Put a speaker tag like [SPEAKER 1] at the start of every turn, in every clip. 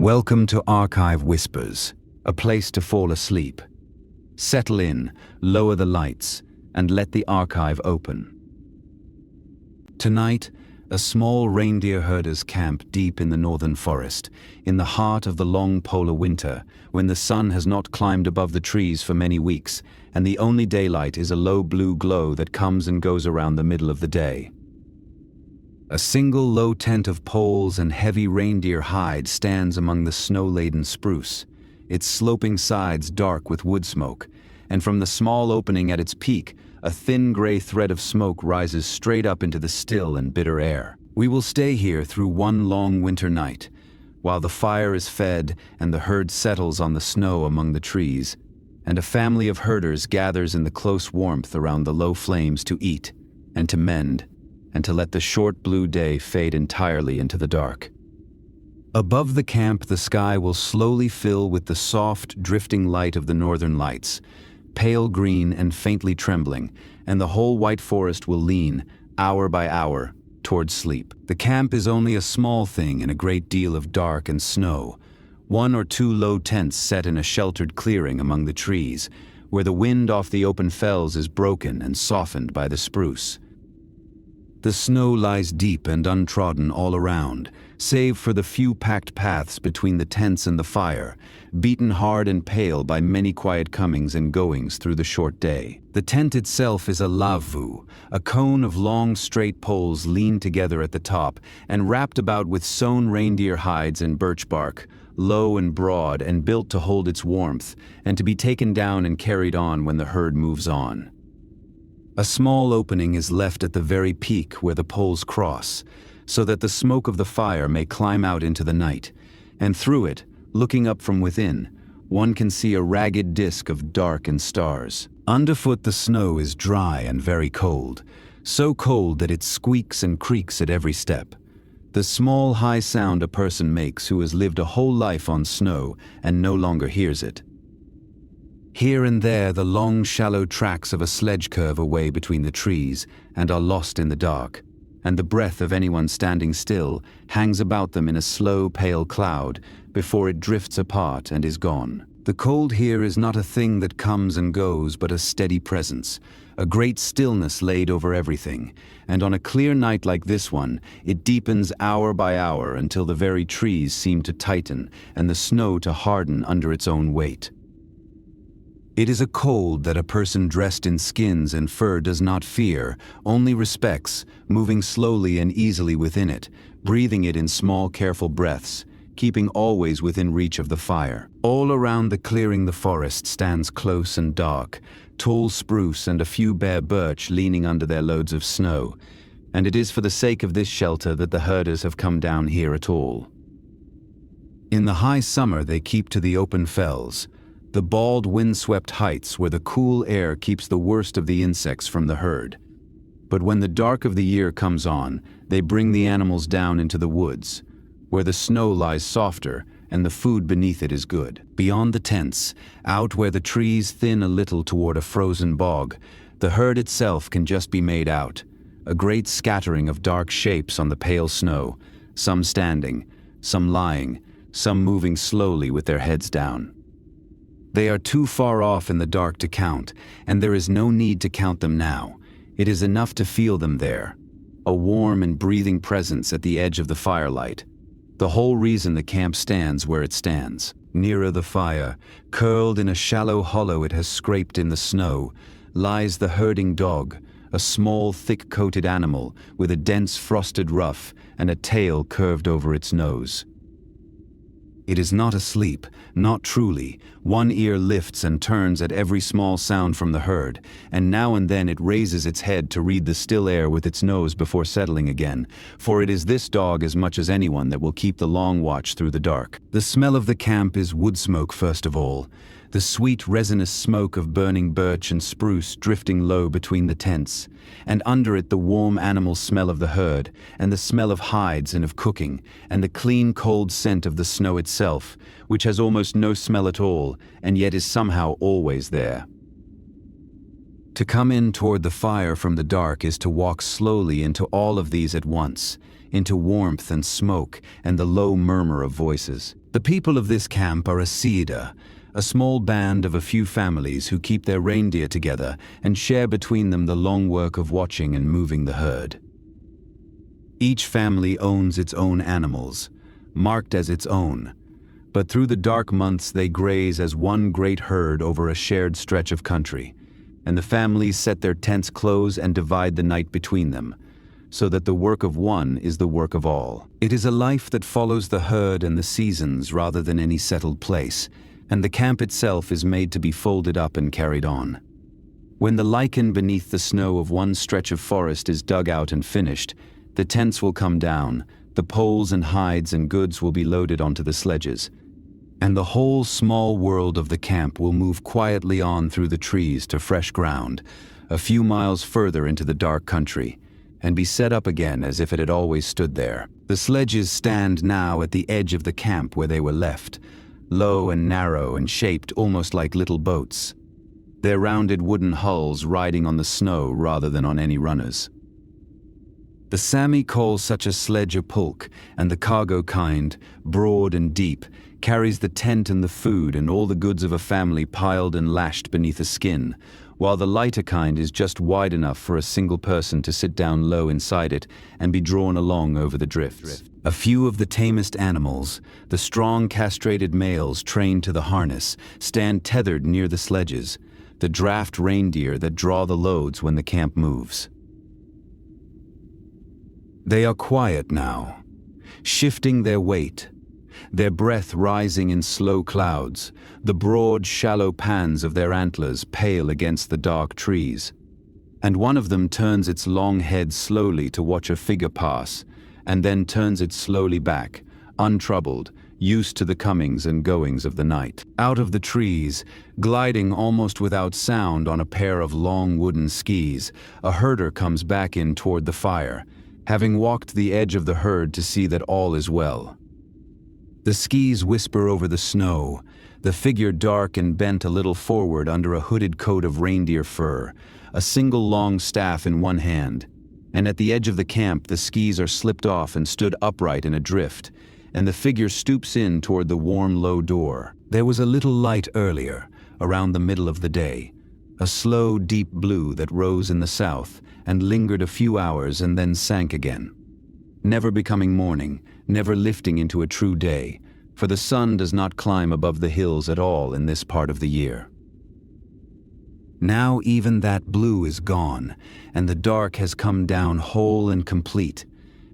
[SPEAKER 1] Welcome to Archive Whispers, a place to fall asleep. Settle in, lower the lights, and let the archive open. Tonight, a small reindeer herders camp deep in the northern forest, in the heart of the long polar winter, when the sun has not climbed above the trees for many weeks, and the only daylight is a low blue glow that comes and goes around the middle of the day. A single low tent of poles and heavy reindeer hide stands among the snow-laden spruce, its sloping sides dark with wood smoke, and from the small opening at its peak, a thin gray thread of smoke rises straight up into the still and bitter air. We will stay here through one long winter night, while the fire is fed and the herd settles on the snow among the trees, and a family of herders gathers in the close warmth around the low flames to eat and to mend, and to let the short blue day fade entirely into the dark. Above the camp, the sky will slowly fill with the soft, drifting light of the northern lights, pale green and faintly trembling, and the whole white forest will lean, hour by hour, towards sleep. The camp is only a small thing in a great deal of dark and snow, one or two low tents set in a sheltered clearing among the trees, where the wind off the open fells is broken and softened by the spruce. The snow lies deep and untrodden all around, save for the few packed paths between the tents and the fire, beaten hard and pale by many quiet comings and goings through the short day. The tent itself is a lavvu, a cone of long straight poles leaned together at the top and wrapped about with sewn reindeer hides and birch bark, low and broad and built to hold its warmth and to be taken down and carried on when the herd moves on. A small opening is left at the very peak where the poles cross, so that the smoke of the fire may climb out into the night, and through it, looking up from within, one can see a ragged disk of darkened stars. Underfoot the snow is dry and very cold, so cold that it squeaks and creaks at every step. The small high sound a person makes who has lived a whole life on snow and no longer hears it. Here and there the long shallow tracks of a sledge curve away between the trees and are lost in the dark, and the breath of anyone standing still hangs about them in a slow pale cloud before it drifts apart and is gone. The cold here is not a thing that comes and goes, but a steady presence, a great stillness laid over everything, and on a clear night like this one, it deepens hour by hour until the very trees seem to tighten and the snow to harden under its own weight. It is a cold that a person dressed in skins and fur does not fear, only respects, moving slowly and easily within it, breathing it in small careful breaths, keeping always within reach of the fire. All around the clearing the forest stands close and dark, tall spruce and a few bare birch leaning under their loads of snow, and it is for the sake of this shelter that the herders have come down here at all. In the high summer they keep to the open fells, the bald wind-swept heights where the cool air keeps the worst of the insects from the herd. But when the dark of the year comes on, they bring the animals down into the woods, where the snow lies softer and the food beneath it is good. Beyond the tents, out where the trees thin a little toward a frozen bog, the herd itself can just be made out, a great scattering of dark shapes on the pale snow, some standing, some lying, some moving slowly with their heads down. They are too far off in the dark to count, and there is no need to count them now. It is enough to feel them there, a warm and breathing presence at the edge of the firelight. The whole reason the camp stands where it stands. Nearer the fire, curled in a shallow hollow it has scraped in the snow, lies the herding dog, a small, thick-coated animal with a dense frosted ruff and a tail curved over its nose. It is not asleep, not truly. One ear lifts and turns at every small sound from the herd, and now and then it raises its head to read the still air with its nose before settling again, for it is this dog as much as anyone that will keep the long watch through the dark. The smell of the camp is woodsmoke first of all, the sweet resinous smoke of burning birch and spruce drifting low between the tents, and under it the warm animal smell of the herd, and the smell of hides and of cooking, and the clean cold scent of the snow itself, which has almost no smell at all, and yet is somehow always there. To come in toward the fire from the dark is to walk slowly into all of these at once, into warmth and smoke and the low murmur of voices. The people of this camp are a Siida, a small band of a few families who keep their reindeer together and share between them the long work of watching and moving the herd. Each family owns its own animals, marked as its own, but through the dark months they graze as one great herd over a shared stretch of country, and the families set their tents close and divide the night between them, so that the work of one is the work of all. It is a life that follows the herd and the seasons rather than any settled place, and the camp itself is made to be folded up and carried on. When the lichen beneath the snow of one stretch of forest is dug out and finished, the tents will come down, the poles and hides and goods will be loaded onto the sledges, and the whole small world of the camp will move quietly on through the trees to fresh ground, a few miles further into the dark country, and be set up again as if it had always stood there. The sledges stand now at the edge of the camp where they were left, low and narrow and shaped almost like little boats, their rounded wooden hulls riding on the snow rather than on any runners. The Sami call such a sledge a pulk, and the cargo kind, broad and deep, carries the tent and the food and all the goods of a family piled and lashed beneath a skin, while the lighter kind is just wide enough for a single person to sit down low inside it and be drawn along over the drifts. A few of the tamest animals, the strong castrated males trained to the harness, stand tethered near the sledges, the draft reindeer that draw the loads when the camp moves. They are quiet now, shifting their weight, their breath rising in slow clouds, the broad, shallow pans of their antlers pale against the dark trees. And one of them turns its long head slowly to watch a figure pass, and then turns it slowly back, untroubled, used to the comings and goings of the night. Out of the trees, gliding almost without sound on a pair of long wooden skis, a herder comes back in toward the fire, having walked the edge of the herd to see that all is well. The skis whisper over the snow, the figure dark and bent a little forward under a hooded coat of reindeer fur, a single long staff in one hand, and at the edge of the camp the skis are slipped off and stood upright in a drift, and the figure stoops in toward the warm low door. There was a little light earlier, around the middle of the day, a slow deep blue that rose in the south and lingered a few hours and then sank again, never becoming morning, never lifting into a true day, for the sun does not climb above the hills at all in this part of the year. Now even that blue is gone, and the dark has come down whole and complete,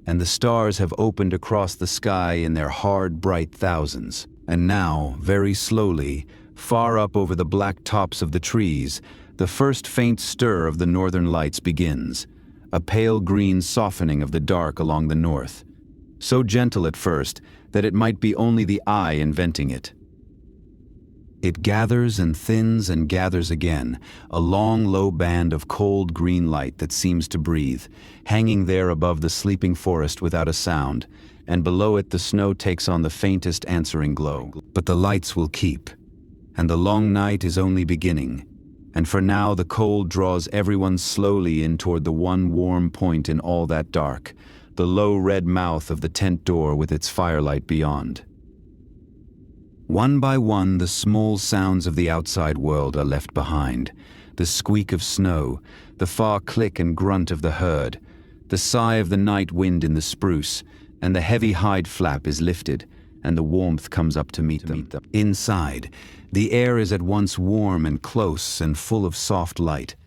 [SPEAKER 1] and the stars have opened across the sky in their hard, bright thousands. And now, very slowly, far up over the black tops of the trees, the first faint stir of the northern lights begins, a pale green softening of the dark along the north, so gentle at first that it might be only the eye inventing it. It gathers and thins and gathers again, a long low band of cold green light that seems to breathe, hanging there above the sleeping forest without a sound, and below it the snow takes on the faintest answering glow. But the lights will keep, and the long night is only beginning, and for now the cold draws everyone slowly in toward the one warm point in all that dark, the low red mouth of the tent door with its firelight beyond. One by one, the small sounds of the outside world are left behind, the squeak of snow, the far click and grunt of the herd, the sigh of the night wind in the spruce, and the heavy hide flap is lifted, and the warmth comes up to meet them. Inside, the air is at once warm and close and full of soft light,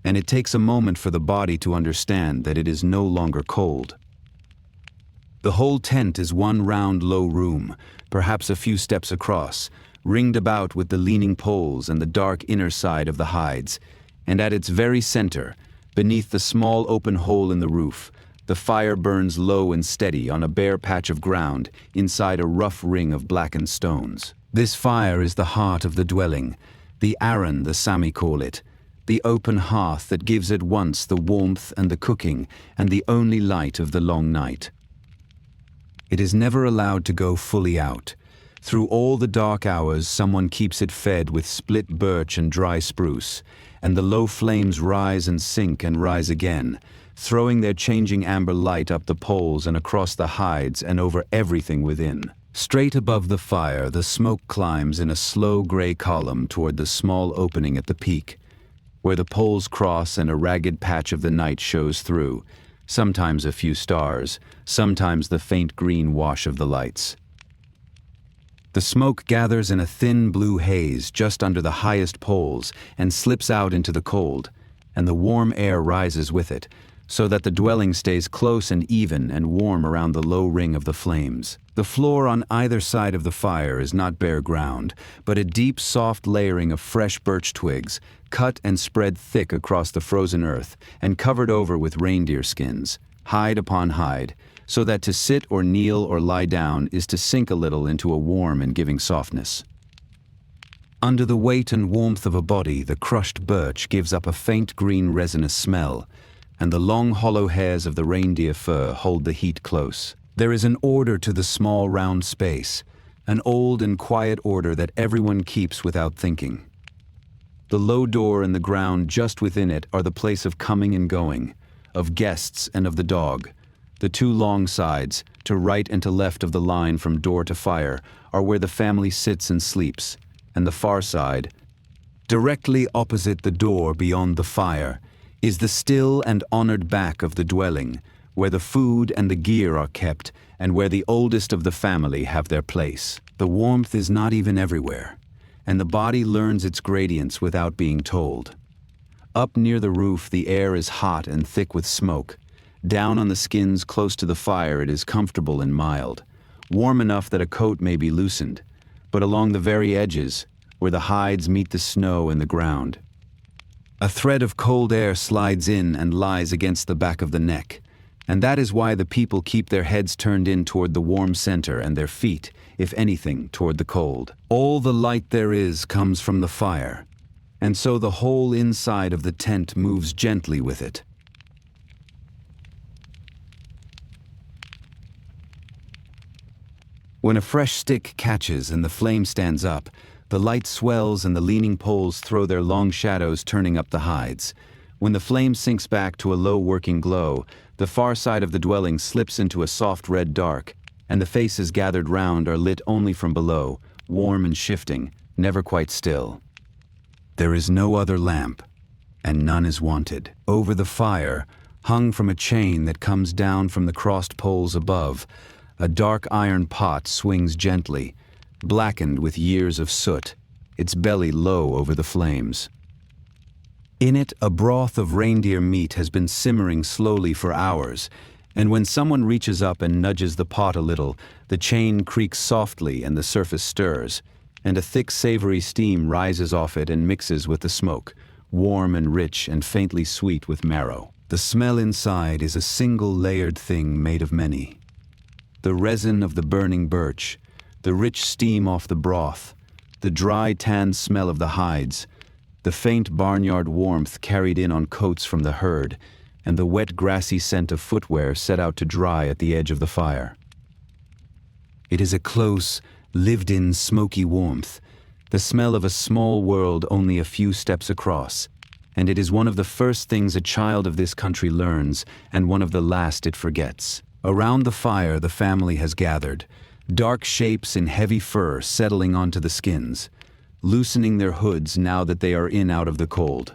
[SPEAKER 1] and it takes a moment for the body to understand that it is no longer cold. The whole tent is one round low room, perhaps a few steps across, ringed about with the leaning poles and the dark inner side of the hides, and at its very center, beneath the small open hole in the roof, the fire burns low and steady on a bare patch of ground inside a rough ring of blackened stones. This fire is the heart of the dwelling, the aron the Sami call it, the open hearth that gives at once the warmth and the cooking and the only light of the long night. It is never allowed to go fully out. Through all the dark hours, someone keeps it fed with split birch and dry spruce, and the low flames rise and sink and rise again, throwing their changing amber light up the poles and across the hides and over everything within. Straight above the fire, the smoke climbs in a slow gray column toward the small opening at the peak, where the poles cross and a ragged patch of the night shows through, sometimes a few stars, sometimes the faint green wash of the lights. The smoke gathers in a thin blue haze just under the highest poles and slips out into the cold, and the warm air rises with it, so that the dwelling stays close and even and warm around the low ring of the flames. The floor on either side of the fire is not bare ground, but a deep, soft layering of fresh birch twigs, cut and spread thick across the frozen earth and covered over with reindeer skins, hide upon hide, so that to sit or kneel or lie down is to sink a little into a warm and giving softness. Under the weight and warmth of a body, the crushed birch gives up a faint green resinous smell, and the long hollow hairs of the reindeer fur hold the heat close. There is an order to the small round space, an old and quiet order that everyone keeps without thinking. The low door and the ground just within it are the place of coming and going, of guests and of the dog. The two long sides, to right and to left of the line from door to fire, are where the family sits and sleeps, and the far side, directly opposite the door beyond the fire, is the still and honored back of the dwelling, where the food and the gear are kept and where the oldest of the family have their place. The warmth is not even everywhere, and the body learns its gradients without being told. Up near the roof, the air is hot and thick with smoke. Down on the skins close to the fire, it is comfortable and mild, warm enough that a coat may be loosened, but along the very edges, where the hides meet the snow and the ground, a thread of cold air slides in and lies against the back of the neck, and that is why the people keep their heads turned in toward the warm center and their feet, if anything, toward the cold. All the light there is comes from the fire, and so the whole inside of the tent moves gently with it. When a fresh stick catches and the flame stands up, the light swells and the leaning poles throw their long shadows turning up the hides. When the flame sinks back to a low working glow, the far side of the dwelling slips into a soft red dark, and the faces gathered round are lit only from below, warm and shifting, never quite still. There is no other lamp, and none is wanted. Over the fire, hung from a chain that comes down from the crossed poles above, a dark iron pot swings gently, blackened with years of soot, its belly low over the flames. In it, a broth of reindeer meat has been simmering slowly for hours, and when someone reaches up and nudges the pot a little, the chain creaks softly and the surface stirs, and a thick savory steam rises off it and mixes with the smoke, warm and rich and faintly sweet with marrow. The smell inside is a single layered thing made of many. The resin of the burning birch, the rich steam off the broth, the dry tan smell of the hides, the faint barnyard warmth carried in on coats from the herd, and the wet grassy scent of footwear set out to dry at the edge of the fire. It is a close, lived-in smoky warmth, the smell of a small world only a few steps across, and it is one of the first things a child of this country learns and one of the last it forgets. Around the fire the family has gathered, dark shapes in heavy fur settling onto the skins, loosening their hoods now that they are in out of the cold.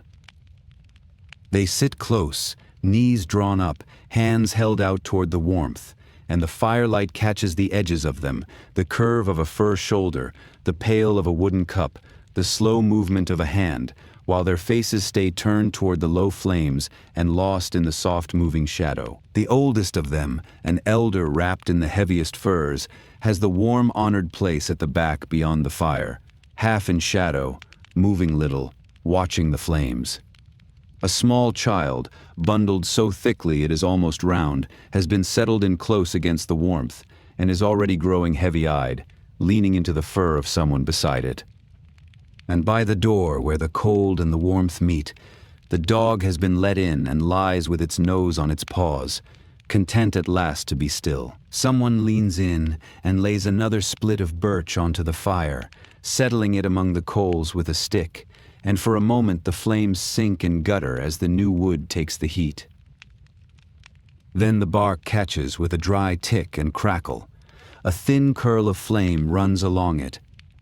[SPEAKER 1] They sit close, knees drawn up, hands held out toward the warmth, and the firelight catches the edges of them, the curve of a fur shoulder, the pail of a wooden cup, the slow movement of a hand, while their faces stay turned toward the low flames and lost in the soft moving shadow. The oldest of them, an elder wrapped in the heaviest furs, has the warm honored place at the back beyond the fire, half in shadow, moving little, watching the flames. A small child, bundled so thickly it is almost round, has been settled in close against the warmth and is already growing heavy-eyed, leaning into the fur of someone beside it. And by the door where the cold and the warmth meet, the dog has been let in and lies with its nose on its paws, content at last to be still. Someone leans in and lays another split of birch onto the fire, settling it among the coals with a stick, and for a moment the flames sink and gutter as the new wood takes the heat. Then the bark catches with a dry tick and crackle. A thin curl of flame runs along it,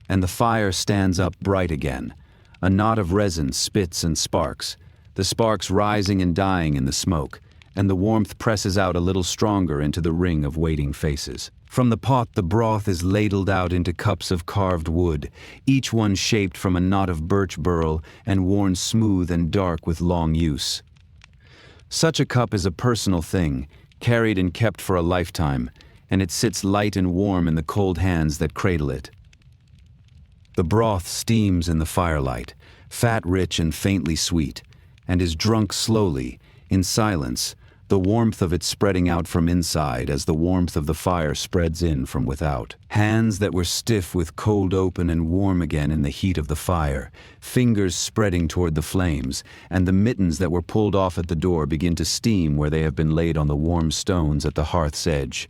[SPEAKER 1] and the fire stands up bright again. A knot of resin spits and sparks, the sparks rising and dying in the smoke, and the warmth presses out a little stronger into the ring of waiting faces. From the pot the broth is ladled out into cups of carved wood, each one shaped from a knot of birch burl and worn smooth and dark with long use. Such a cup is a personal thing, carried and kept for a lifetime, and it sits light and warm in the cold hands that cradle it. The broth steams in the firelight, fat-rich and faintly sweet, and is drunk slowly, in silence, the warmth of it spreading out from inside as the warmth of the fire spreads in from without. Hands that were stiff with cold open and warm again in the heat of the fire, fingers spreading toward the flames, and the mittens that were pulled off at the door begin to steam where they have been laid on the warm stones at the hearth's edge.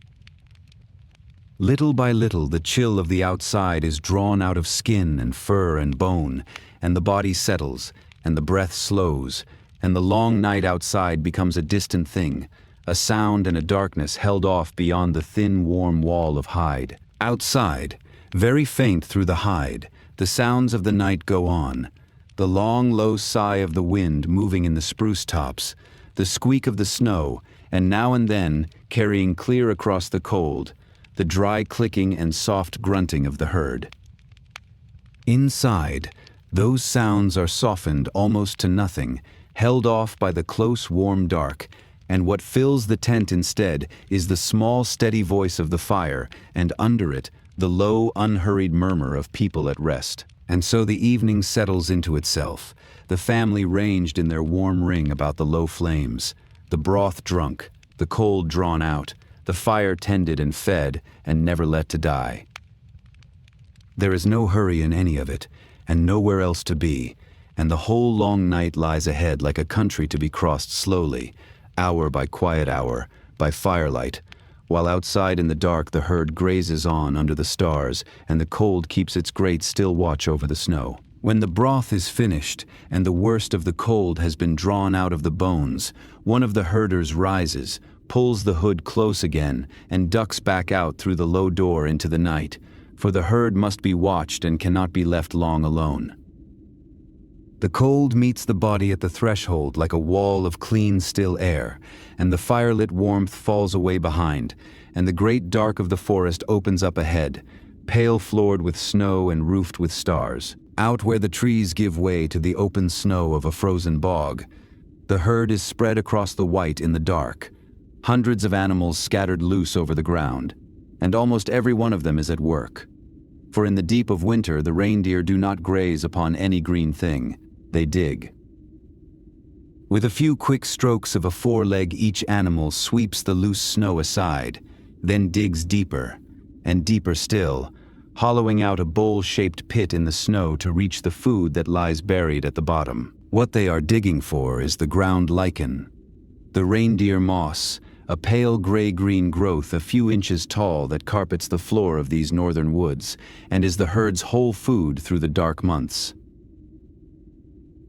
[SPEAKER 1] Little by little the chill of the outside is drawn out of skin and fur and bone, and the body settles, and the breath slows, and the long night outside becomes a distant thing, a sound and a darkness held off beyond the thin, warm wall of hide. Outside, very faint through the hide, the sounds of the night go on, the long, low sigh of the wind moving in the spruce tops, the squeak of the snow, and now and then, carrying clear across the cold, the dry clicking and soft grunting of the herd. Inside, those sounds are softened almost to nothing, held off by the close, warm dark, and what fills the tent instead is the small, steady voice of the fire, and under it, the low, unhurried murmur of people at rest. And so the evening settles into itself, the family ranged in their warm ring about the low flames, the broth drunk, the cold drawn out, the fire tended and fed and never let to die. There is no hurry in any of it, and nowhere else to be, and the whole long night lies ahead like a country to be crossed slowly, hour by quiet hour, by firelight, while outside in the dark the herd grazes on under the stars, and the cold keeps its great still watch over the snow. When the broth is finished, and the worst of the cold has been drawn out of the bones, one of the herders rises, pulls the hood close again, and ducks back out through the low door into the night, for the herd must be watched and cannot be left long alone. The cold meets the body at the threshold like a wall of clean, still air, and the firelit warmth falls away behind, and the great dark of the forest opens up ahead, pale floored with snow and roofed with stars. Out where the trees give way to the open snow of a frozen bog, the herd is spread across the white in the dark, hundreds of animals scattered loose over the ground, and almost every one of them is at work. For in the deep of winter the reindeer do not graze upon any green thing. They dig. With a few quick strokes of a foreleg each animal sweeps the loose snow aside, then digs deeper, and deeper still, hollowing out a bowl-shaped pit in the snow to reach the food that lies buried at the bottom. What they are digging for is the ground lichen, the reindeer moss, a pale gray-green growth a few inches tall that carpets the floor of these northern woods, and is the herd's whole food through the dark months.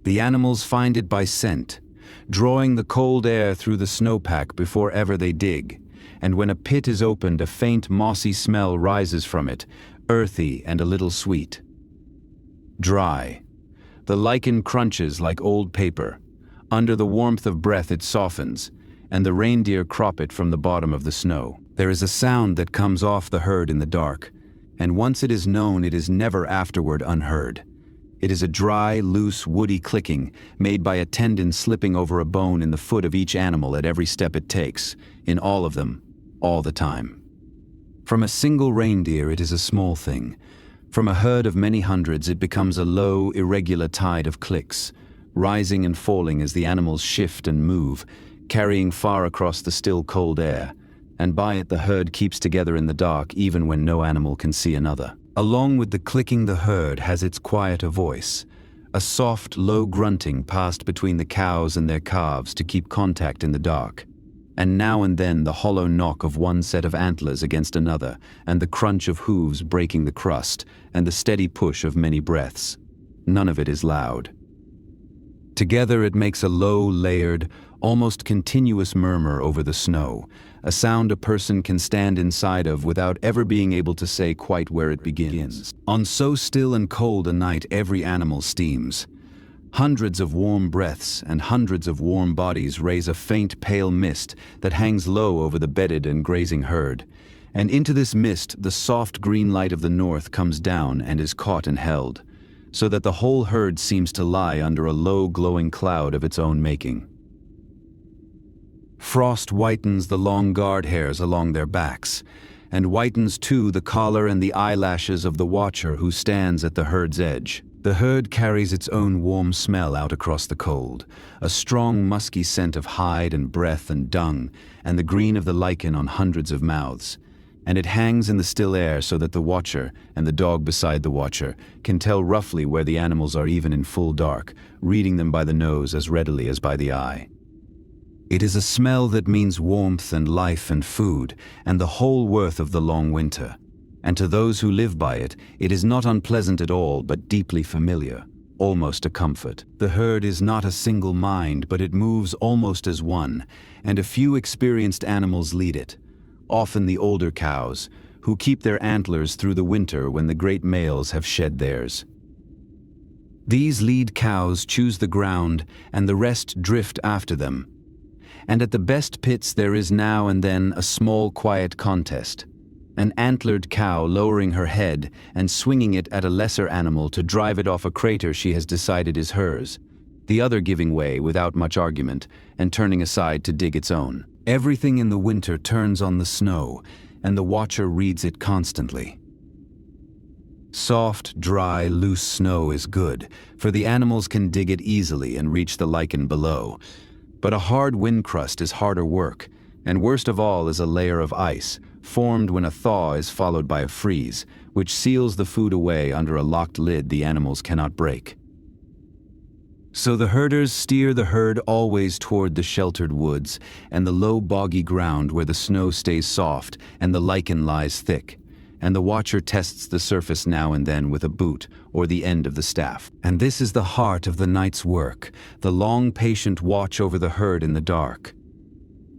[SPEAKER 1] The animals find it by scent, drawing the cold air through the snowpack before ever they dig, and when a pit is opened a faint mossy smell rises from it, earthy and a little sweet. Dry. The lichen crunches like old paper. Under the warmth of breath it softens, and the reindeer crop it from the bottom of the snow. There is a sound that comes off the herd in the dark, and once it is known it is never afterward unheard. It is a dry, loose, woody clicking, made by a tendon slipping over a bone in the foot of each animal at every step it takes, in all of them, all the time. From a single reindeer it is a small thing. From a herd of many hundreds it becomes a low, irregular tide of clicks, rising and falling as the animals shift and move, carrying far across the still cold air, and by it the herd keeps together in the dark even when no animal can see another. Along with the clicking the herd has its quieter voice, a soft, low grunting passed between the cows and their calves to keep contact in the dark, and now and then the hollow knock of one set of antlers against another, and the crunch of hooves breaking the crust, and the steady push of many breaths. None of it is loud. Together it makes a low, layered, almost continuous murmur over the snow, a sound a person can stand inside of without ever being able to say quite where it begins. On so still and cold a night, every animal steams. Hundreds of warm breaths and hundreds of warm bodies raise a faint pale mist that hangs low over the bedded and grazing herd. And into this mist, the soft green light of the north comes down and is caught and held, so that the whole herd seems to lie under a low glowing cloud of its own making. Frost whitens the long guard hairs along their backs, and whitens too the collar and the eyelashes of the watcher who stands at the herd's edge. The herd carries its own warm smell out across the cold, a strong musky scent of hide and breath and dung, and the green of the lichen on hundreds of mouths. And it hangs in the still air so that the watcher, and the dog beside the watcher, can tell roughly where the animals are even in full dark, reading them by the nose as readily as by the eye. It is a smell that means warmth and life and food, and the whole worth of the long winter. And to those who live by it, it is not unpleasant at all, but deeply familiar, almost a comfort. The herd is not a single mind, but it moves almost as one, and a few experienced animals lead it. Often the older cows, who keep their antlers through the winter when the great males have shed theirs. These lead cows choose the ground, and the rest drift after them. And at the best pits there is now and then a small quiet contest, an antlered cow lowering her head and swinging it at a lesser animal to drive it off a crater she has decided is hers, the other giving way without much argument and turning aside to dig its own. Everything in the winter turns on the snow, and the watcher reads it constantly. Soft, dry, loose snow is good, for the animals can dig it easily and reach the lichen below. But a hard wind crust is harder work, and worst of all is a layer of ice, formed when a thaw is followed by a freeze, which seals the food away under a locked lid the animals cannot break. So the herders steer the herd always toward the sheltered woods and the low boggy ground where the snow stays soft and the lichen lies thick, and the watcher tests the surface now and then with a boot or the end of the staff. And this is the heart of the night's work, the long patient watch over the herd in the dark.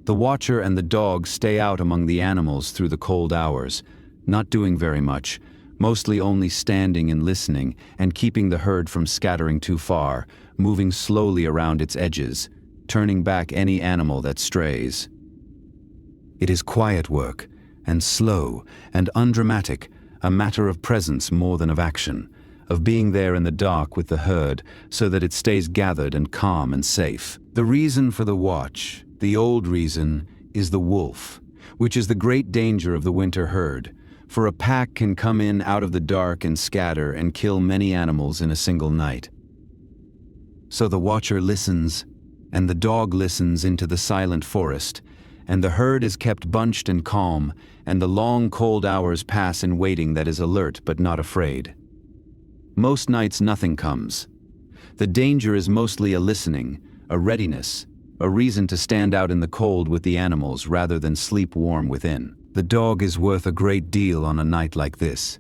[SPEAKER 1] The watcher and the dog stay out among the animals through the cold hours, not doing very much, mostly only standing and listening and keeping the herd from scattering too far, moving slowly around its edges, turning back any animal that strays. It is quiet work, and slow, and undramatic, a matter of presence more than of action, of being there in the dark with the herd so that it stays gathered and calm and safe. The reason for the watch, the old reason, is the wolf, which is the great danger of the winter herd, for a pack can come in out of the dark and scatter and kill many animals in a single night. So the watcher listens, and the dog listens into the silent forest, and the herd is kept bunched and calm, and the long cold hours pass in waiting that is alert but not afraid. Most nights nothing comes. The danger is mostly a listening, a readiness, a reason to stand out in the cold with the animals rather than sleep warm within. The dog is worth a great deal on a night like this.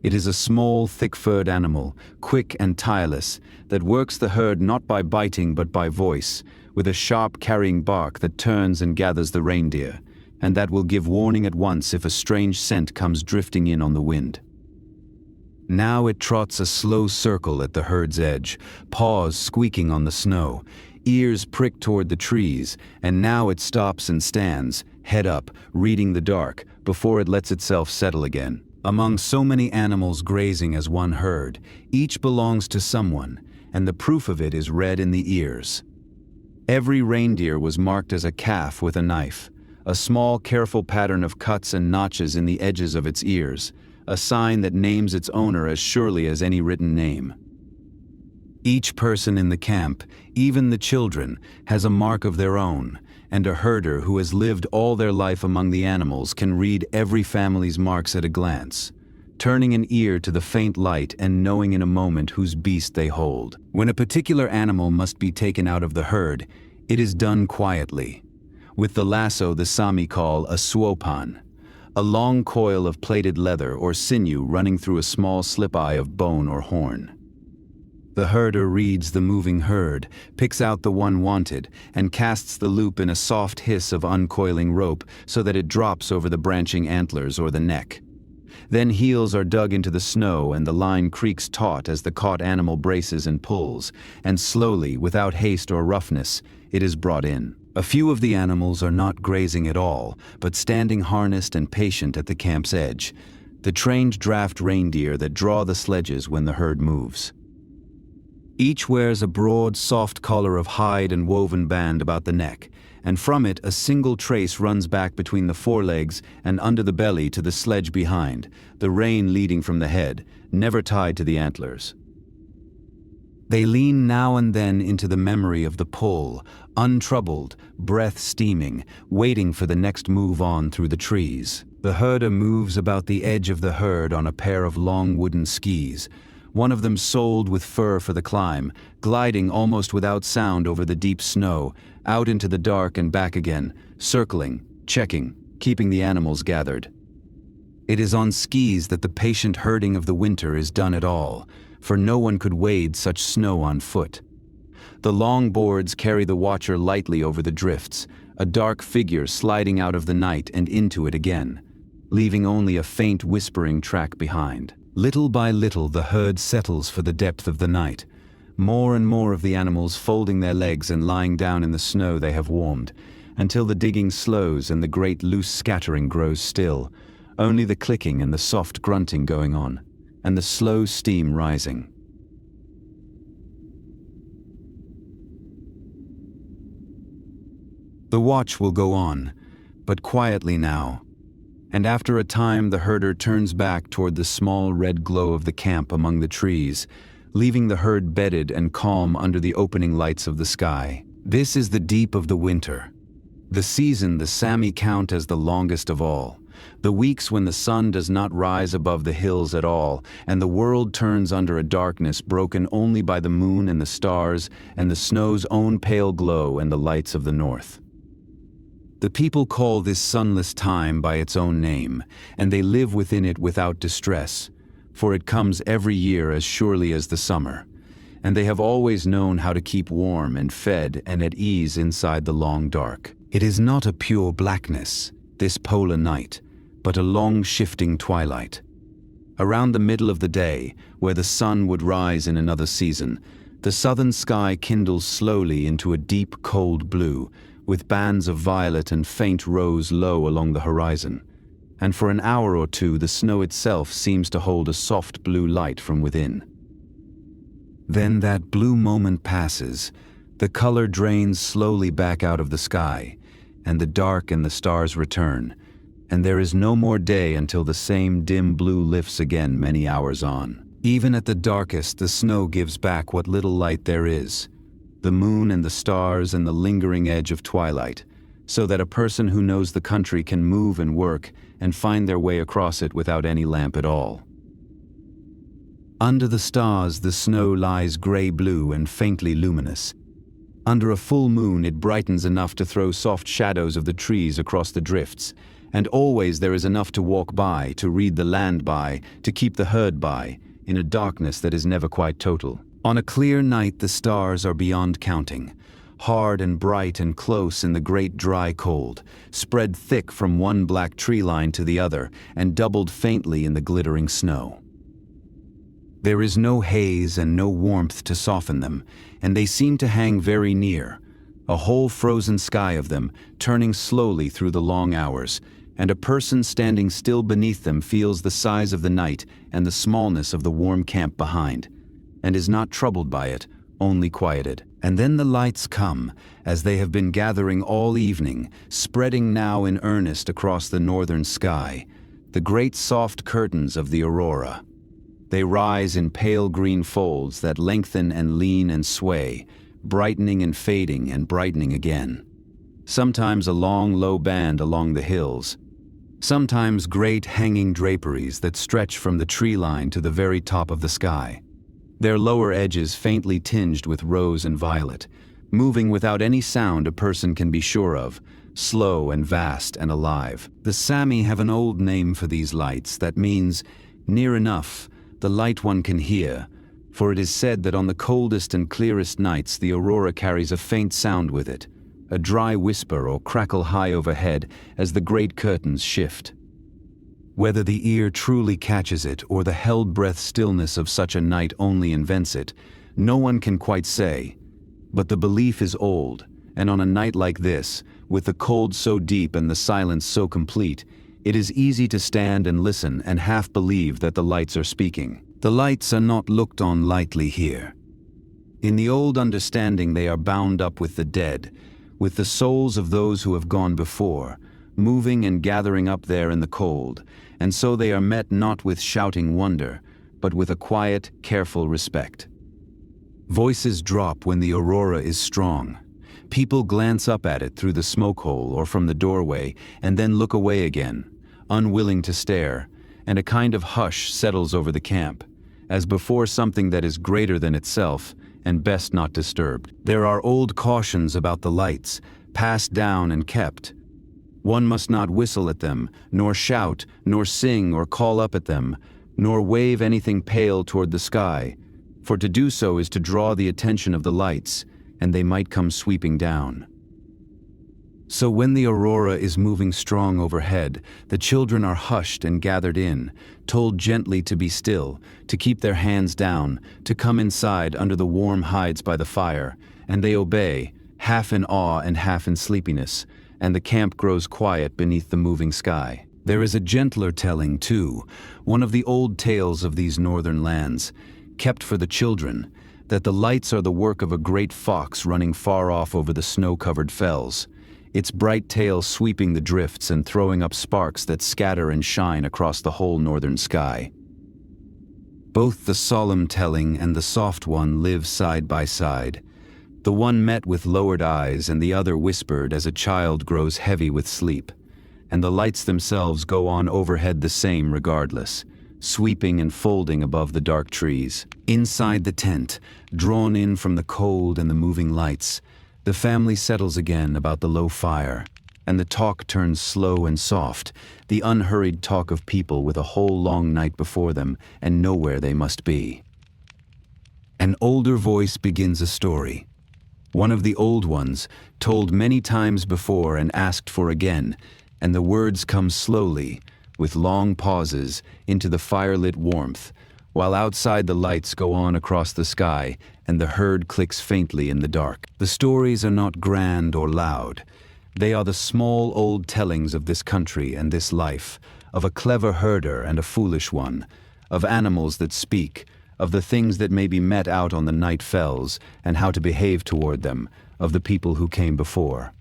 [SPEAKER 1] It is a small, thick-furred animal, quick and tireless, that works the herd not by biting but by voice, with a sharp carrying bark that turns and gathers the reindeer, and that will give warning at once if a strange scent comes drifting in on the wind. Now it trots a slow circle at the herd's edge, paws squeaking on the snow, ears pricked toward the trees, and now it stops and stands, head up, reading the dark, before it lets itself settle again. Among so many animals grazing as one herd, each belongs to someone, and the proof of it is read in the ears. Every reindeer was marked as a calf with a knife, a small careful pattern of cuts and notches in the edges of its ears, a sign that names its owner as surely as any written name. Each person in the camp, even the children, has a mark of their own, and a herder who has lived all their life among the animals can read every family's marks at a glance, turning an ear to the faint light and knowing in a moment whose beast they hold. When a particular animal must be taken out of the herd, it is done quietly, with the lasso the Sami call a swopan, a long coil of plaited leather or sinew running through a small slip-eye of bone or horn. The herder reads the moving herd, picks out the one wanted, and casts the loop in a soft hiss of uncoiling rope so that it drops over the branching antlers or the neck. Then heels are dug into the snow and the line creaks taut as the caught animal braces and pulls, and slowly, without haste or roughness, it is brought in. A few of the animals are not grazing at all, but standing harnessed and patient at the camp's edge, the trained draft reindeer that draw the sledges when the herd moves. Each wears a broad, soft collar of hide and woven band about the neck, and from it a single trace runs back between the forelegs and under the belly to the sledge behind, the rein leading from the head, never tied to the antlers. They lean now and then into the memory of the pull, untroubled, breath steaming, waiting for the next move on through the trees. The herder moves about the edge of the herd on a pair of long wooden skis, one of them soled with fur for the climb, gliding almost without sound over the deep snow, out into the dark and back again, circling, checking, keeping the animals gathered. It is on skis that the patient herding of the winter is done at all, for no one could wade such snow on foot. The long boards carry the watcher lightly over the drifts, a dark figure sliding out of the night and into it again, leaving only a faint whispering track behind. Little by little the herd settles for the depth of the night, more and more of the animals folding their legs and lying down in the snow they have warmed, until the digging slows and the great loose scattering grows still, only the clicking and the soft grunting going on, and the slow steam rising. The watch will go on, but quietly now, and after a time the herder turns back toward the small red glow of the camp among the trees, leaving the herd bedded and calm under the opening lights of the sky. This is the deep of the winter, the season the Sami count as the longest of all, the weeks when the sun does not rise above the hills at all, and the world turns under a darkness broken only by the moon and the stars and the snow's own pale glow and the lights of the north. The people call this sunless time by its own name, and they live within it without distress, for it comes every year as surely as the summer, and they have always known how to keep warm and fed and at ease inside the long dark. It is not a pure blackness, this polar night, but a long shifting twilight. Around the middle of the day, where the sun would rise in another season, the southern sky kindles slowly into a deep cold blue, with bands of violet and faint rose low along the horizon, and for an hour or two the snow itself seems to hold a soft blue light from within. Then that blue moment passes, the color drains slowly back out of the sky, and the dark and the stars return, and there is no more day until the same dim blue lifts again many hours on. Even at the darkest, the snow gives back what little light there is, the moon and the stars and the lingering edge of twilight, so that a person who knows the country can move and work and find their way across it without any lamp at all. Under the stars the snow lies gray-blue and faintly luminous. Under a full moon it brightens enough to throw soft shadows of the trees across the drifts, and always there is enough to walk by, to read the land by, to keep the herd by, in a darkness that is never quite total. On a clear night the stars are beyond counting, hard and bright and close in the great dry cold, spread thick from one black tree line to the other, and doubled faintly in the glittering snow. There is no haze and no warmth to soften them, and they seem to hang very near, a whole frozen sky of them, turning slowly through the long hours, and a person standing still beneath them feels the size of the night and the smallness of the warm camp behind, and is not troubled by it, only quieted. And then the lights come, as they have been gathering all evening, spreading now in earnest across the northern sky, the great soft curtains of the aurora. They rise in pale green folds that lengthen and lean and sway, brightening and fading and brightening again. Sometimes a long, low band along the hills, sometimes great hanging draperies that stretch from the tree line to the very top of the sky, their lower edges faintly tinged with rose and violet, moving without any sound a person can be sure of, slow and vast and alive. The Sami have an old name for these lights that means near enough, the light one can hear, For it is said that on the coldest and clearest nights the aurora carries a faint sound with it, a dry whisper or crackle high overhead as the great curtains shift. Whether the ear truly catches it or the held-breath stillness of such a night only invents it, no one can quite say. But the belief is old, and on a night like this, with the cold so deep and the silence so complete, it is easy to stand and listen and half believe that the lights are speaking. The lights are not looked on lightly here. In the old understanding they are bound up with the dead, with the souls of those who have gone before, moving and gathering up there in the cold, and so they are met not with shouting wonder, but with a quiet, careful respect. Voices drop when the aurora is strong. People glance up at it through the smoke hole or from the doorway and then look away again, unwilling to stare, and a kind of hush settles over the camp, as before something that is greater than itself and best not disturbed. There are old cautions about the lights, passed down and kept. One must not whistle at them, nor shout, nor sing or call up at them, nor wave anything pale toward the sky, for to do so is to draw the attention of the lights, and they might come sweeping down. So when the aurora is moving strong overhead, the children are hushed and gathered in, told gently to be still, to keep their hands down, to come inside under the warm hides by the fire, and they obey, half in awe and half in sleepiness, and the camp grows quiet beneath the moving sky. There is a gentler telling, too, one of the old tales of these northern lands, kept for the children, that the lights are the work of a great fox running far off over the snow-covered fells, its bright tail sweeping the drifts and throwing up sparks that scatter and shine across the whole northern sky. Both the solemn telling and the soft one live side by side. The one met with lowered eyes and the other whispered as a child grows heavy with sleep, and the lights themselves go on overhead the same regardless, sweeping and folding above the dark trees. Inside the tent, drawn in from the cold and the moving lights, the family settles again about the low fire, and the talk turns slow and soft, the unhurried talk of people with a whole long night before them and nowhere they must be. An older voice begins a story, one of the old ones, told many times before and asked for again, and the words come slowly, with long pauses, into the firelit warmth, while outside the lights go on across the sky and the herd clicks faintly in the dark. The stories are not grand or loud. They are the small old tellings of this country and this life, of a clever herder and a foolish one, of animals that speak, of the things that may be met out on the night fells and how to behave toward them, of the people who came before.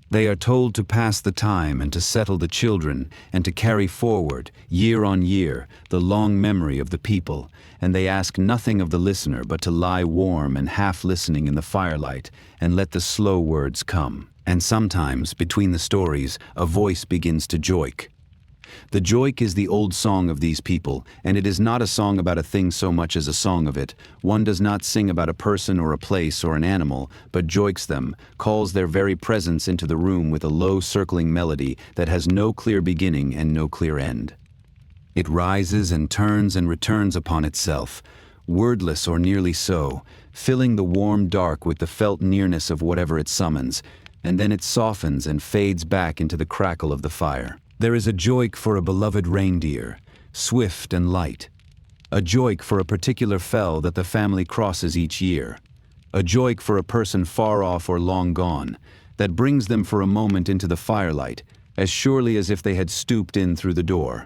[SPEAKER 1] They are told to pass the time and to settle the children and to carry forward, year on year, the long memory of the people, and they ask nothing of the listener but to lie warm and half listening in the firelight and let the slow words come. And sometimes, between the stories, a voice begins to joik. The joik is the old song of these people, and it is not a song about a thing so much as a song of it. One does not sing about a person or a place or an animal, but joiks them, calls their very presence into the room with a low circling melody that has no clear beginning and no clear end. It rises and turns and returns upon itself, wordless or nearly so, filling the warm dark with the felt nearness of whatever it summons, and then it softens and fades back into the crackle of the fire. There is a joik for a beloved reindeer, swift and light. A joik for a particular fell that the family crosses each year. A joik for a person far off or long gone, that brings them for a moment into the firelight, as surely as if they had stooped in through the door.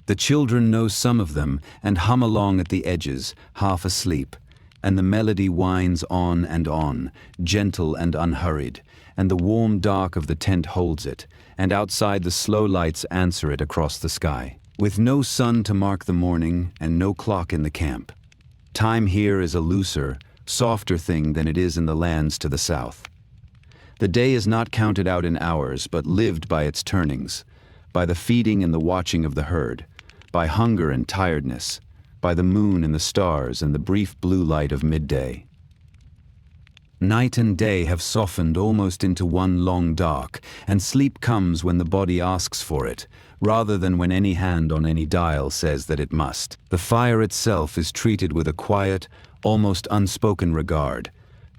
[SPEAKER 1] The children know some of them and hum along at the edges, half asleep, and the melody winds on, gentle and unhurried, and the warm dark of the tent holds it, and outside the slow lights answer it across the sky. With no sun to mark the morning and no clock in the camp, time here is a looser, softer thing than it is in the lands to the south. The day is not counted out in hours, but lived by its turnings, by the feeding and the watching of the herd, by hunger and tiredness, by the moon and the stars and the brief blue light of midday. Night and day have softened almost into one long dark, and sleep comes when the body asks for it, rather than when any hand on any dial says that it must. The fire itself is treated with a quiet, almost unspoken regard,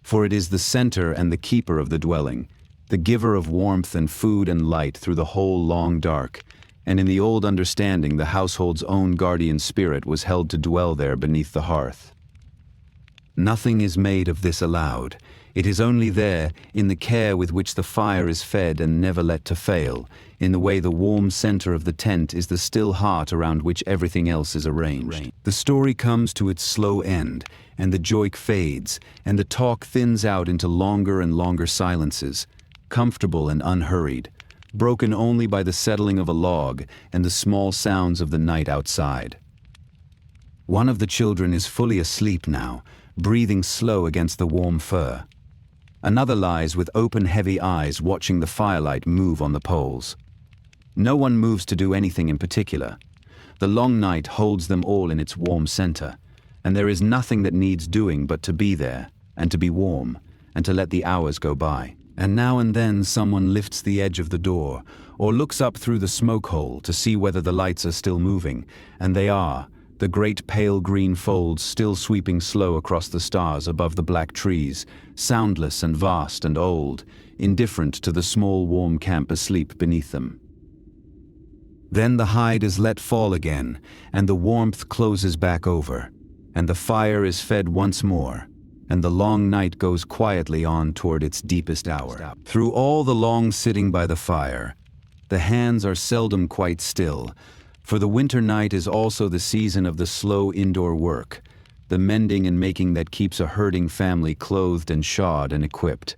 [SPEAKER 1] for it is the center and the keeper of the dwelling, the giver of warmth and food and light through the whole long dark, and in the old understanding the household's own guardian spirit was held to dwell there beneath the hearth. Nothing is made of this aloud. It is only there, in the care with which the fire is fed and never let to fail, in the way the warm center of the tent is the still heart around which everything else is arranged. The story comes to its slow end, and the joy fades, and the talk thins out into longer and longer silences, comfortable and unhurried, broken only by the settling of a log and the small sounds of the night outside. One of the children is fully asleep now, breathing slow against the warm fur. Another lies with open, heavy eyes watching the firelight move on the poles. No one moves to do anything in particular. The long night holds them all in its warm center, and there is nothing that needs doing but to be there, and to be warm, and to let the hours go by. And now and then someone lifts the edge of the door, or looks up through the smoke hole to see whether the lights are still moving, and they are, the great pale green folds still sweeping slow across the stars above the black trees, soundless and vast and old, indifferent to the small warm camp asleep beneath them. Then the hide is let fall again, and the warmth closes back over, and the fire is fed once more, and the long night goes quietly on toward its deepest hour. Through all the long sitting by the fire, the hands are seldom quite still, for the winter night is also the season of the slow indoor work, the mending and making that keeps a herding family clothed and shod and equipped.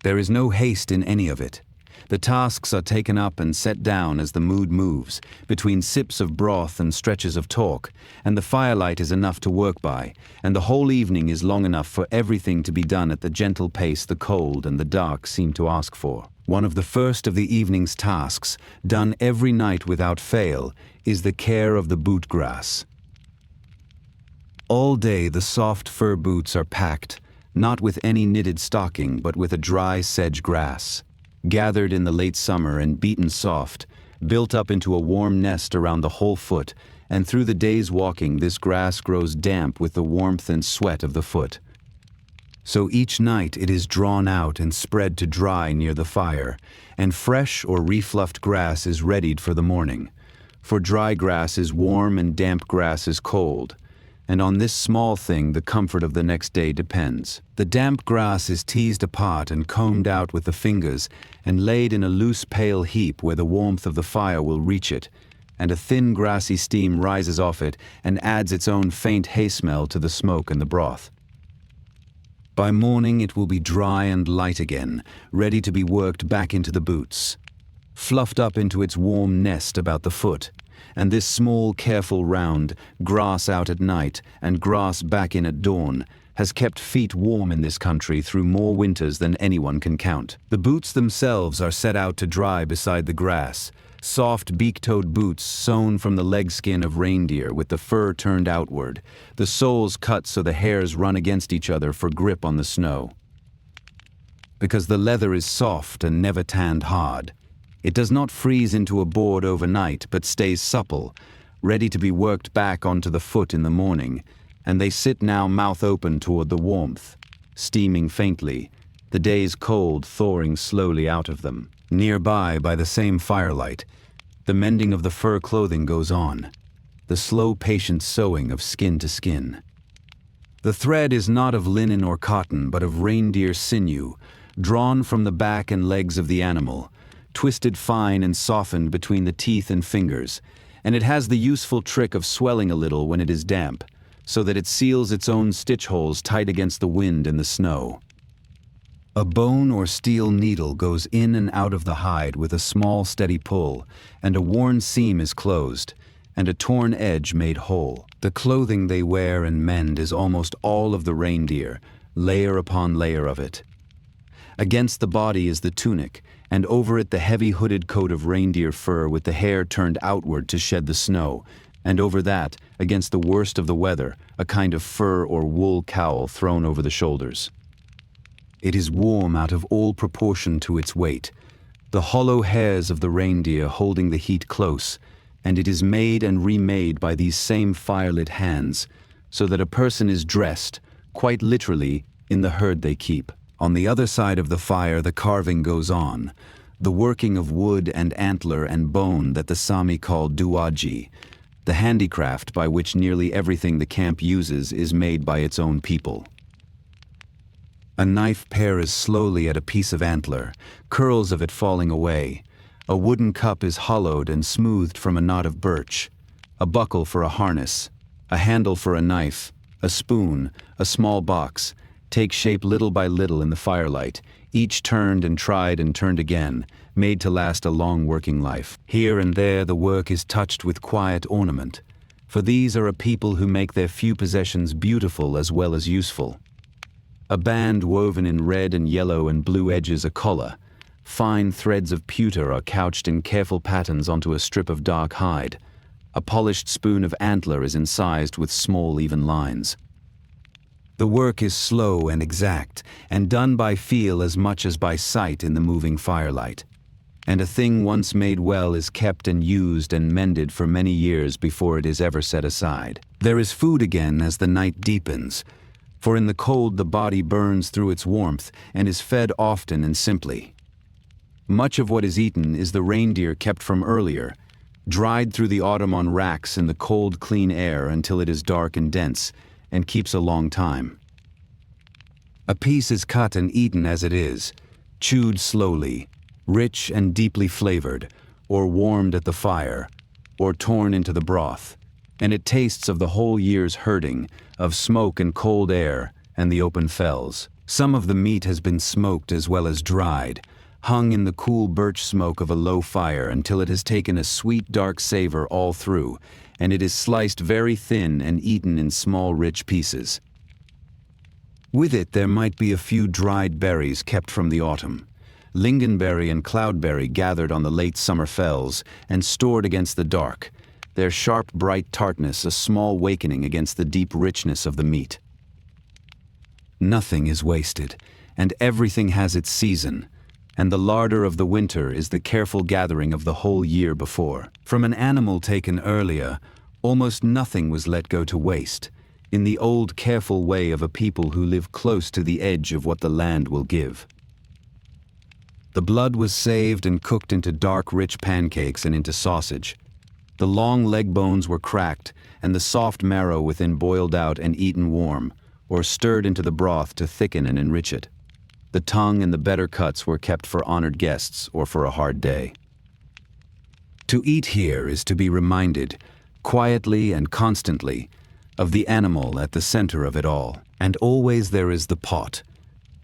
[SPEAKER 1] There is no haste in any of it. The tasks are taken up and set down as the mood moves, between sips of broth and stretches of talk, and the firelight is enough to work by, and the whole evening is long enough for everything to be done at the gentle pace the cold and the dark seem to ask for. One of the first of the evening's tasks, done every night without fail, is the care of the boot grass. All day the soft fur boots are packed, not with any knitted stocking but with a dry sedge grass, gathered in the late summer and beaten soft, built up into a warm nest around the whole foot, and through the day's walking this grass grows damp with the warmth and sweat of the foot. So each night it is drawn out and spread to dry near the fire, and fresh or refluffed grass is readied for the morning. For dry grass is warm and damp grass is cold, and on this small thing the comfort of the next day depends. The damp grass is teased apart and combed out with the fingers and laid in a loose pale heap where the warmth of the fire will reach it, and a thin grassy steam rises off it and adds its own faint hay smell to the smoke and the broth. By morning it will be dry and light again, ready to be worked back into the boots, fluffed up into its warm nest about the foot, and this small careful round, grass out at night and grass back in at dawn, has kept feet warm in this country through more winters than anyone can count. The boots themselves are set out to dry beside the grass, soft beak-toed boots sewn from the leg skin of reindeer with the fur turned outward, the soles cut so the hairs run against each other for grip on the snow. Because the leather is soft and never tanned hard, it does not freeze into a board overnight but stays supple, ready to be worked back onto the foot in the morning, and they sit now mouth open toward the warmth, steaming faintly, the day's cold thawing slowly out of them. Nearby, by the same firelight, the mending of the fur clothing goes on, the slow patient sewing of skin to skin. The thread is not of linen or cotton but of reindeer sinew, drawn from the back and legs of the animal, twisted fine and softened between the teeth and fingers, and it has the useful trick of swelling a little when it is damp, so that it seals its own stitch holes tight against the wind and the snow. A bone or steel needle goes in and out of the hide with a small steady pull, and a worn seam is closed, and a torn edge made whole. The clothing they wear and mend is almost all of the reindeer, layer upon layer of it. Against the body is the tunic, and over it the heavy hooded coat of reindeer fur with the hair turned outward to shed the snow, and over that, against the worst of the weather, a kind of fur or wool cowl thrown over the shoulders. It is warm out of all proportion to its weight, the hollow hairs of the reindeer holding the heat close, and it is made and remade by these same firelit hands, so that a person is dressed, quite literally, in the herd they keep. On the other side of the fire the carving goes on, the working of wood and antler and bone that the Sami call duaji, the handicraft by which nearly everything the camp uses is made by its own people. A knife pares slowly at a piece of antler, curls of it falling away. A wooden cup is hollowed and smoothed from a knot of birch. A buckle for a harness, a handle for a knife, a spoon, a small box, take shape little by little in the firelight, each turned and tried and turned again, made to last a long working life. Here and there the work is touched with quiet ornament, for these are a people who make their few possessions beautiful as well as useful. A band woven in red and yellow and blue edges a collar. Fine threads of pewter are couched in careful patterns onto a strip of dark hide. A polished spoon of antler is incised with small even lines. The work is slow and exact, and done by feel as much as by sight in the moving firelight. And a thing once made well is kept and used and mended for many years before it is ever set aside. There is food again as the night deepens, for in the cold the body burns through its warmth and is fed often and simply. Much of what is eaten is the reindeer kept from earlier, dried through the autumn on racks in the cold, clean air until it is dark and dense, and keeps a long time. A piece is cut and eaten as it is, chewed slowly, rich and deeply flavored, or warmed at the fire, or torn into the broth, and it tastes of the whole year's herding, of smoke and cold air, and the open fells. Some of the meat has been smoked as well as dried, hung in the cool birch smoke of a low fire until it has taken a sweet dark savor all through, and it is sliced very thin and eaten in small rich pieces. With it there might be a few dried berries kept from the autumn, lingonberry and cloudberry gathered on the late summer fells and stored against the dark, their sharp bright tartness a small wakening against the deep richness of the meat. Nothing is wasted, and everything has its season, and the larder of the winter is the careful gathering of the whole year before. From an animal taken earlier, almost nothing was let go to waste, in the old careful way of a people who live close to the edge of what the land will give. The blood was saved and cooked into dark rich pancakes and into sausage. The long leg bones were cracked, and the soft marrow within boiled out and eaten warm, or stirred into the broth to thicken and enrich it. The tongue and the better cuts were kept for honored guests or for a hard day. To eat here is to be reminded, quietly and constantly, of the animal at the center of it all. And always there is the pot,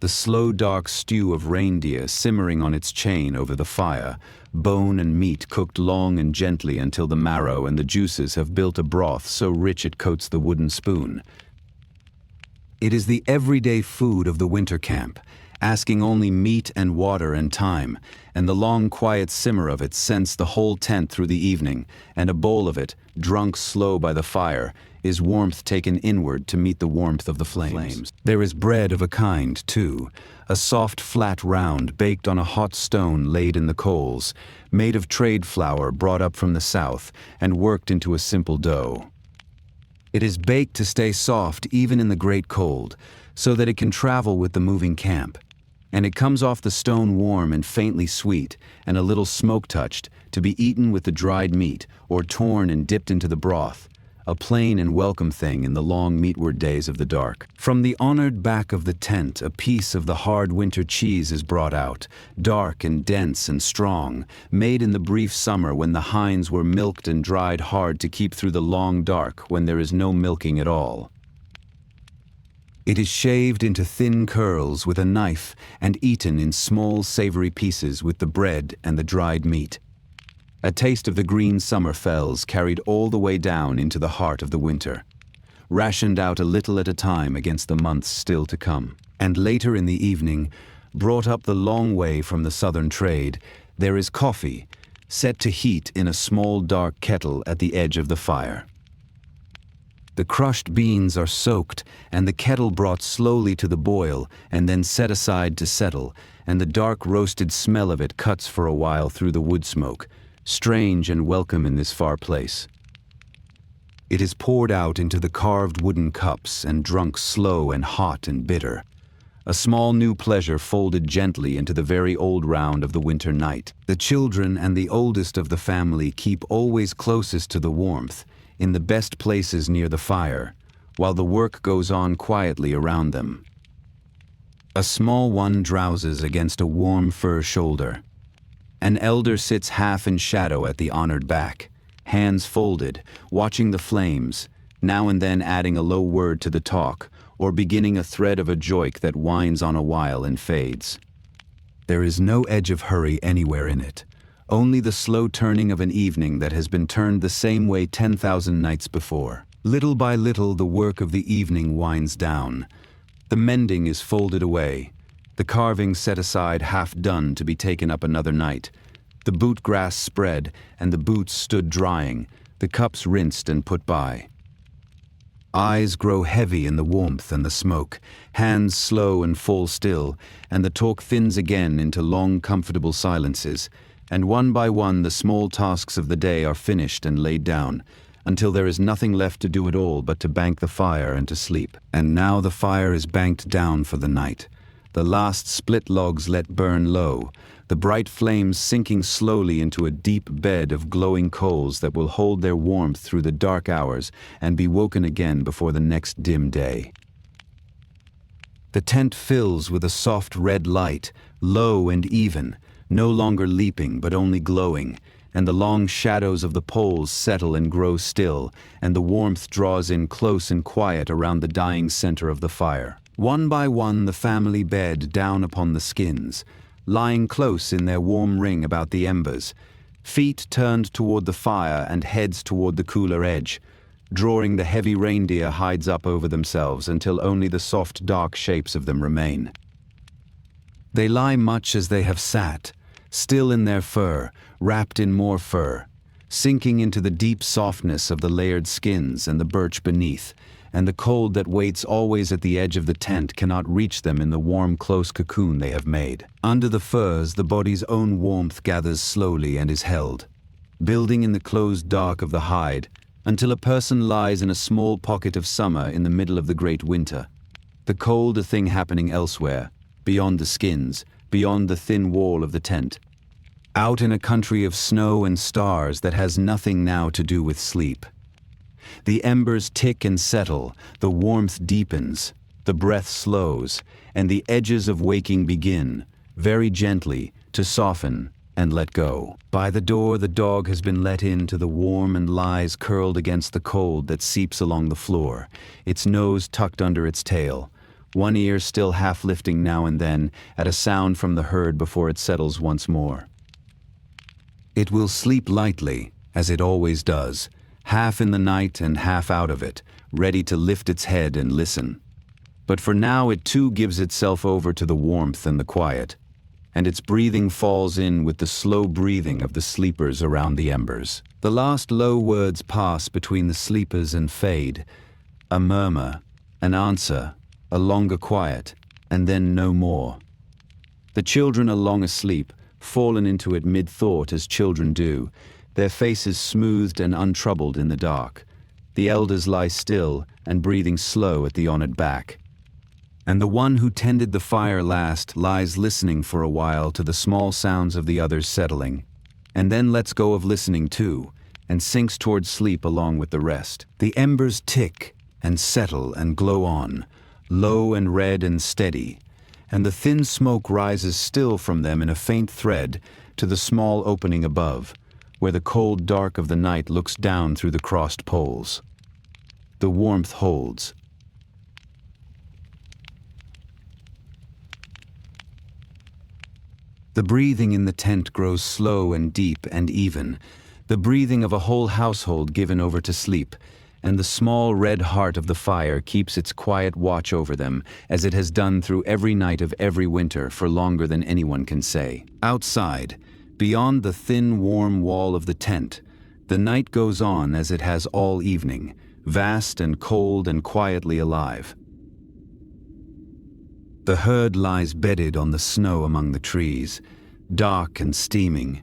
[SPEAKER 1] the slow dark stew of reindeer simmering on its chain over the fire, bone and meat cooked long and gently until the marrow and the juices have built a broth so rich it coats the wooden spoon. It is the everyday food of the winter camp, asking only meat and water and time, and the long quiet simmer of it scents the whole tent through the evening, and a bowl of it, drunk slow by the fire, is warmth taken inward to meet the warmth of the flames. There is bread of a kind, too, a soft flat round baked on a hot stone laid in the coals, made of trade flour brought up from the south and worked into a simple dough. It is baked to stay soft even in the great cold, so that it can travel with the moving camp. And it comes off the stone warm and faintly sweet, and a little smoke-touched, to be eaten with the dried meat, or torn and dipped into the broth, a plain and welcome thing in the long meatward days of the dark. From the honored back of the tent, a piece of the hard winter cheese is brought out, dark and dense and strong, made in the brief summer when the hinds were milked and dried hard to keep through the long dark when there is no milking at all. It is shaved into thin curls with a knife and eaten in small savory pieces with the bread and the dried meat. A taste of the green summer fells carried all the way down into the heart of the winter, rationed out a little at a time against the months still to come. And later in the evening, brought up the long way from the southern trade, there is coffee, set to heat in a small dark kettle at the edge of the fire. The crushed beans are soaked, and the kettle brought slowly to the boil, and then set aside to settle, and the dark roasted smell of it cuts for a while through the wood smoke, strange and welcome in this far place. It is poured out into the carved wooden cups and drunk slow and hot and bitter. A small new pleasure folded gently into the very old round of the winter night. The children and the oldest of the family keep always closest to the warmth, in the best places near the fire, while the work goes on quietly around them. A small one drowses against a warm fur shoulder. An elder sits half in shadow at the honored back, hands folded, watching the flames, now and then adding a low word to the talk, or beginning a thread of a joke that winds on a while and fades. There is no edge of hurry anywhere in it, only the slow turning of an evening that has been turned the same way 10,000 nights before. Little by little the work of the evening winds down. The mending is folded away, the carving set aside half done to be taken up another night, the boot grass spread and the boots stood drying, the cups rinsed and put by. Eyes grow heavy in the warmth and the smoke, hands slow and fall still, and the talk thins again into long, comfortable silences, and one by one the small tasks of the day are finished and laid down, until there is nothing left to do at all but to bank the fire and to sleep. And now the fire is banked down for the night, the last split logs let burn low, the bright flames sinking slowly into a deep bed of glowing coals that will hold their warmth through the dark hours and be woken again before the next dim day. The tent fills with a soft red light, low and even, no longer leaping but only glowing, and the long shadows of the poles settle and grow still, and the warmth draws in close and quiet around the dying center of the fire. One by one the family bed down upon the skins, lying close in their warm ring about the embers, feet turned toward the fire and heads toward the cooler edge, drawing the heavy reindeer hides up over themselves until only the soft dark shapes of them remain. They lie much as they have sat, still in their fur, wrapped in more fur, sinking into the deep softness of the layered skins and the birch beneath, and the cold that waits always at the edge of the tent cannot reach them in the warm, close cocoon they have made. Under the furs, the body's own warmth gathers slowly and is held, building in the closed dark of the hide, until a person lies in a small pocket of summer in the middle of the great winter. The cold a thing happening elsewhere, beyond the skins, beyond the thin wall of the tent. Out in a country of snow and stars that has nothing now to do with sleep. The embers tick and settle, the warmth deepens, the breath slows, and the edges of waking begin, very gently, to soften and let go. By the door the dog has been let in to the warm and lies curled against the cold that seeps along the floor, its nose tucked under its tail, one ear still half lifting now and then at a sound from the herd before it settles once more. It will sleep lightly, as it always does, half in the night and half out of it, ready to lift its head and listen. But for now it too gives itself over to the warmth and the quiet, and its breathing falls in with the slow breathing of the sleepers around the embers. The last low words pass between the sleepers and fade, a murmur, an answer, a longer quiet, and then no more. The children are long asleep, fallen into it mid-thought as children do, their faces smoothed and untroubled in the dark. The elders lie still and breathing slow at the honored back. And the one who tended the fire last lies listening for a while to the small sounds of the others settling, and then lets go of listening too, and sinks toward sleep along with the rest. The embers tick and settle and glow on, low and red and steady, and the thin smoke rises still from them in a faint thread to the small opening above, where the cold dark of the night looks down through the crossed poles. The warmth holds. The breathing in the tent grows slow and deep and even, the breathing of a whole household given over to sleep, and the small red heart of the fire keeps its quiet watch over them, as it has done through every night of every winter for longer than anyone can say. Outside, beyond the thin warm wall of the tent, the night goes on as it has all evening, vast and cold and quietly alive. The herd lies bedded on the snow among the trees, dark and steaming,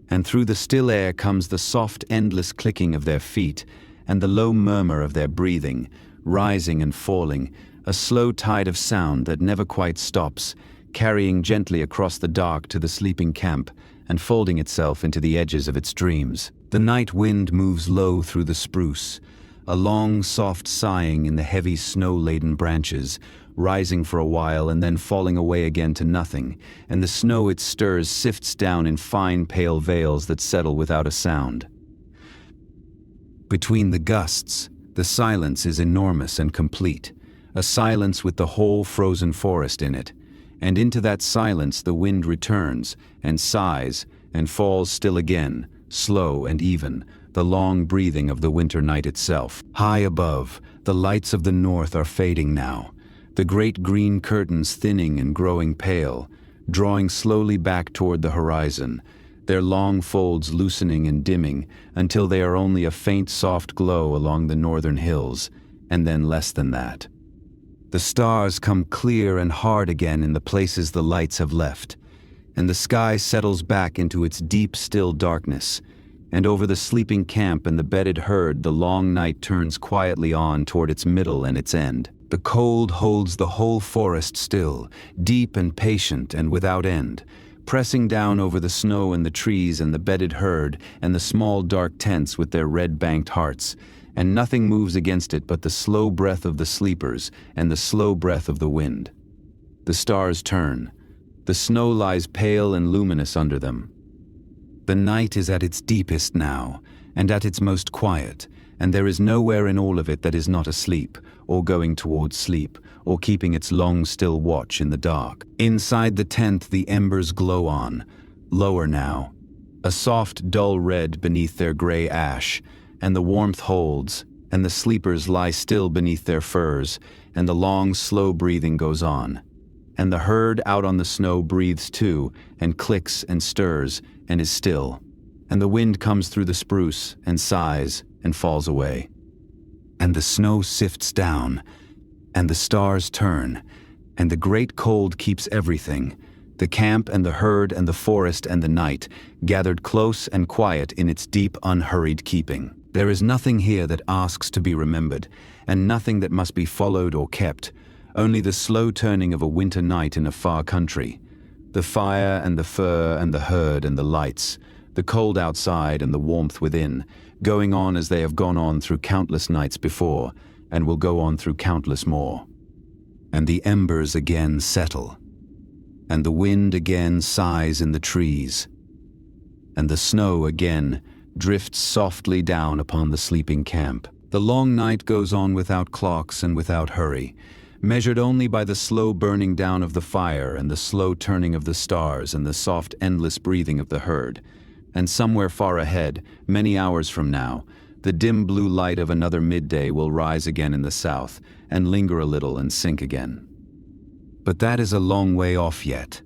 [SPEAKER 1] and through the still air comes the soft, endless clicking of their feet and the low murmur of their breathing, rising and falling, a slow tide of sound that never quite stops, carrying gently across the dark to the sleeping camp and folding itself into the edges of its dreams. The night wind moves low through the spruce, a long, soft sighing in the heavy snow-laden branches, rising for a while and then falling away again to nothing, and the snow it stirs sifts down in fine, pale veils that settle without a sound. Between the gusts, the silence is enormous and complete, a silence with the whole frozen forest in it, and into that silence the wind returns and sighs and falls still again, slow and even, the long breathing of the winter night itself. High above, the lights of the north are fading now, the great green curtains thinning and growing pale, drawing slowly back toward the horizon, their long folds loosening and dimming until they are only a faint soft glow along the northern hills, and then less than that. The stars come clear and hard again in the places the lights have left, and the sky settles back into its deep, still darkness, and over the sleeping camp and the bedded herd the long night turns quietly on toward its middle and its end. The cold holds the whole forest still, deep and patient and without end, pressing down over the snow and the trees and the bedded herd and the small dark tents with their red-banked hearts, and nothing moves against it but the slow breath of the sleepers and the slow breath of the wind. The stars turn. The snow lies pale and luminous under them. The night is at its deepest now, and at its most quiet, and there is nowhere in all of it that is not asleep, or going towards sleep, or keeping its long still watch in the dark. Inside the tent the embers glow on, lower now, a soft dull red beneath their gray ash, and the warmth holds, and the sleepers lie still beneath their furs, and the long slow breathing goes on. And the herd out on the snow breathes too, and clicks and stirs, and is still, and the wind comes through the spruce, and sighs, and falls away. And the snow sifts down, and the stars turn, and the great cold keeps everything, the camp and the herd and the forest and the night, gathered close and quiet in its deep, unhurried keeping. There is nothing here that asks to be remembered, and nothing that must be followed or kept, only the slow turning of a winter night in a far country, the fire and the fur and the herd and the lights, the cold outside and the warmth within, going on as they have gone on through countless nights before, and will go on through countless more. And the embers again settle, and the wind again sighs in the trees, and the snow again drifts softly down upon the sleeping camp. The long night goes on without clocks and without hurry, measured only by the slow burning down of the fire and the slow turning of the stars and the soft endless breathing of the herd. And somewhere far ahead, many hours from now, the dim blue light of another midday will rise again in the south and linger a little and sink again. But that is a long way off yet,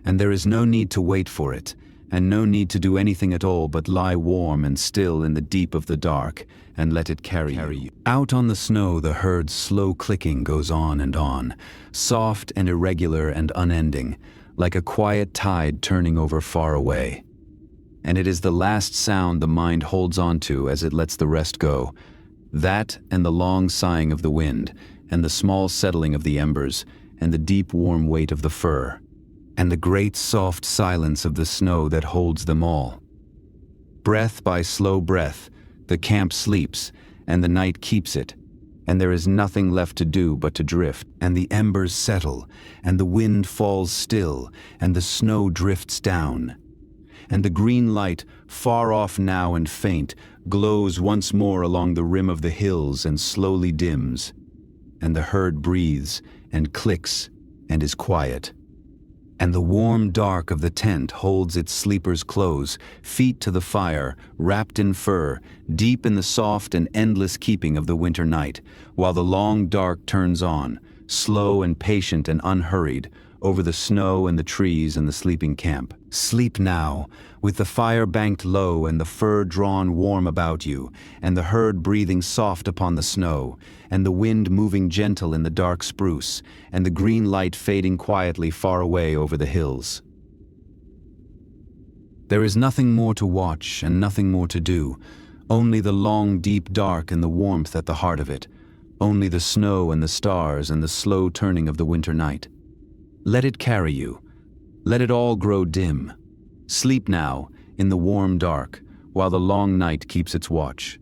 [SPEAKER 1] and there is no need to wait for it, and no need to do anything at all but lie warm and still in the deep of the dark and let it carry you. Out on the snow the herd's slow clicking goes on, soft and irregular and unending, like a quiet tide turning over far away. And it is the last sound the mind holds on to as it lets the rest go, that and the long sighing of the wind, and the small settling of the embers, and the deep warm weight of the fur, and the great soft silence of the snow that holds them all. Breath by slow breath, the camp sleeps, and the night keeps it, and there is nothing left to do but to drift, and the embers settle, and the wind falls still, and the snow drifts down, and the green light, far off now and faint, glows once more along the rim of the hills and slowly dims, and the herd breathes and clicks and is quiet. And the warm dark of the tent holds its sleepers close, feet to the fire, wrapped in fur, deep in the soft and endless keeping of the winter night, while the long dark turns on, slow and patient and unhurried, over the snow and the trees and the sleeping camp. Sleep now, with the fire banked low and the fur drawn warm about you, and the herd breathing soft upon the snow, and the wind moving gentle in the dark spruce, and the green light fading quietly far away over the hills. There is nothing more to watch and nothing more to do, only the long, deep dark and the warmth at the heart of it, only the snow and the stars and the slow turning of the winter night. Let it carry you. Let it all grow dim. Sleep now, in the warm dark, while the long night keeps its watch.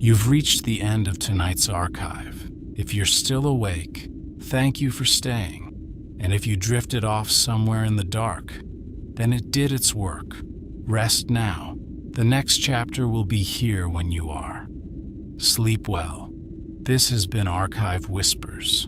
[SPEAKER 2] You've reached the end of tonight's archive. If you're still awake, thank you for staying. And if you drifted off somewhere in the dark, then it did its work. Rest now. The next chapter will be here when you are. Sleep well. This has been Archive Whispers.